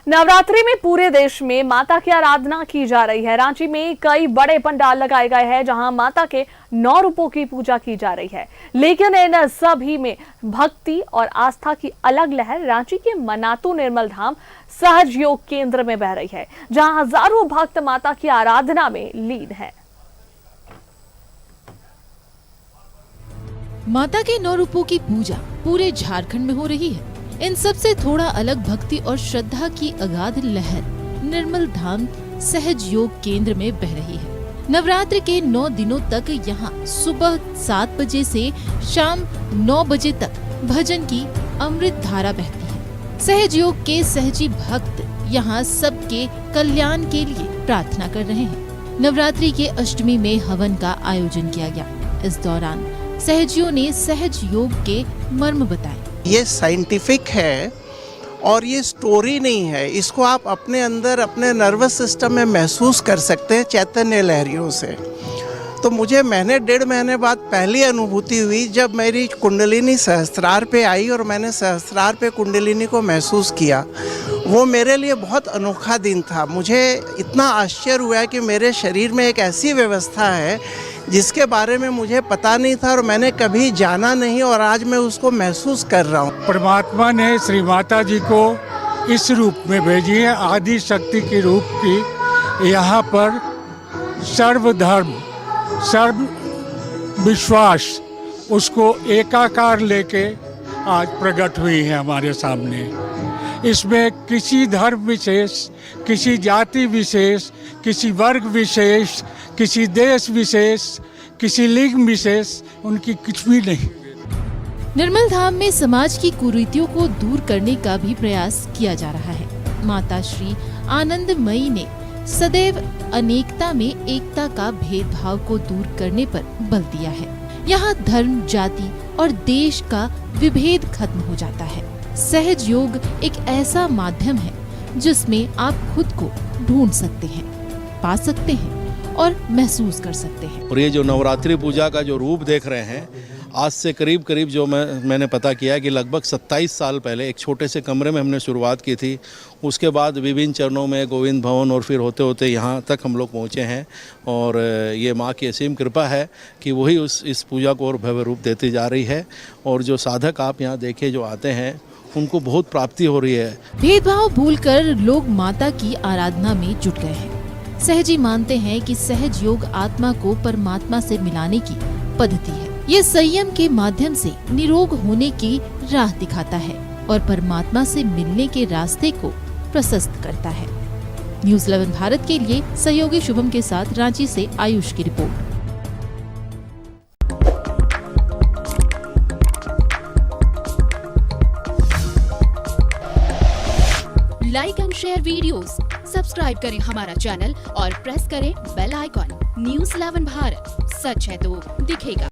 नवरात्रि में पूरे देश में माता की आराधना की जा रही है। रांची में कई बड़े पंडाल लगाए गए हैं जहां माता के 9 रूपों की पूजा की जा रही है। लेकिन इन सभी में भक्ति और आस्था की अलग लहर रांची के मनातू निर्मल धाम सहज योग केंद्र में बह रही है, जहां हजारों भक्त माता की आराधना में लीन है। माता के 9 रूपों की पूजा पूरे झारखंड में हो रही है। इन सब से थोड़ा अलग भक्ति और श्रद्धा की अगाध लहर निर्मल धाम सहज योग केंद्र में बह रही है। नवरात्र के 9 दिनों तक यहाँ सुबह 7 बजे से शाम 9 बजे तक भजन की अमृत धारा बहती है। सहज योग के सहजी भक्त यहाँ सबके कल्याण के लिए प्रार्थना कर रहे हैं। नवरात्रि के अष्टमी में हवन का आयोजन किया गया। इस दौरान सहजियों ने सहज योग के मर्म बताए। ये साइंटिफिक है और ये स्टोरी नहीं है। इसको आप अपने अंदर अपने नर्वस सिस्टम में महसूस कर सकते हैं चैतन्य लहरियों से। तो मुझे महीने 1.5 महीने बाद पहली अनुभूति हुई जब मेरी कुंडलिनी सहस्त्रार पे आई और मैंने सहस्त्रार पे कुंडलिनी को महसूस किया। वो मेरे लिए बहुत अनोखा दिन था। मुझे इतना आश्चर्य हुआ कि मेरे शरीर में एक ऐसी व्यवस्था है जिसके बारे में मुझे पता नहीं था और मैंने कभी जाना नहीं, और आज मैं उसको महसूस कर रहा हूँ। परमात्मा ने श्री माता जी को इस रूप में भेजी है, आदि शक्ति के रूप की। यहाँ पर सर्वधर्म सर्व विश्वास उसको एकाकार लेके आज प्रकट हुई है हमारे सामने। इसमें किसी धर्म विशेष, किसी जाति विशेष, किसी वर्ग विशेष, किसी देश विशेष, किसी लिंग विशेष उनकी कुछ भी नहीं। निर्मल धाम में समाज की कुरीतियों को दूर करने का भी प्रयास किया जा रहा है। माता श्री आनंदमयी ने सदैव अनेकता में एकता का भेदभाव को दूर करने पर बल दिया है। यहाँ धर्म, जाति और देश का विभेद खत्म हो जाता है। सहज योग एक ऐसा माध्यम है जिसमें आप खुद को ढूंढ सकते हैं, पा सकते हैं और महसूस कर सकते हैं। और ये जो नवरात्रि पूजा का जो रूप देख रहे हैं, आज से करीब जो मैंने पता किया कि लगभग 27 साल पहले एक छोटे से कमरे में हमने शुरुआत की थी। उसके बाद विभिन्न चरणों में गोविंद भवन और फिर होते होते यहाँ तक हम लोग पहुँचे हैं। और ये माँ की असीम कृपा है कि वही इस पूजा को और भव्य रूप देती जा रही है। और जो साधक आप यहाँ देखे जो आते हैं उनको बहुत प्राप्ति हो रही है। भेदभाव भूलकर लोग माता की आराधना में जुट गए हैं। सहजी मानते हैं कि सहज योग आत्मा को परमात्मा से मिलाने की पद्धति है। ये संयम के माध्यम से निरोग होने की राह दिखाता है और परमात्मा से मिलने के रास्ते को प्रशस्त करता है। न्यूज़ 11 भारत के लिए सहयोगी शुभम के साथ रांची से आयुष की report. Like and share videos, subscribe करें हमारा चैनल और प्रेस करें बेल आइकॉन। न्यूज़ 11 भारत, सच है तो दिखेगा।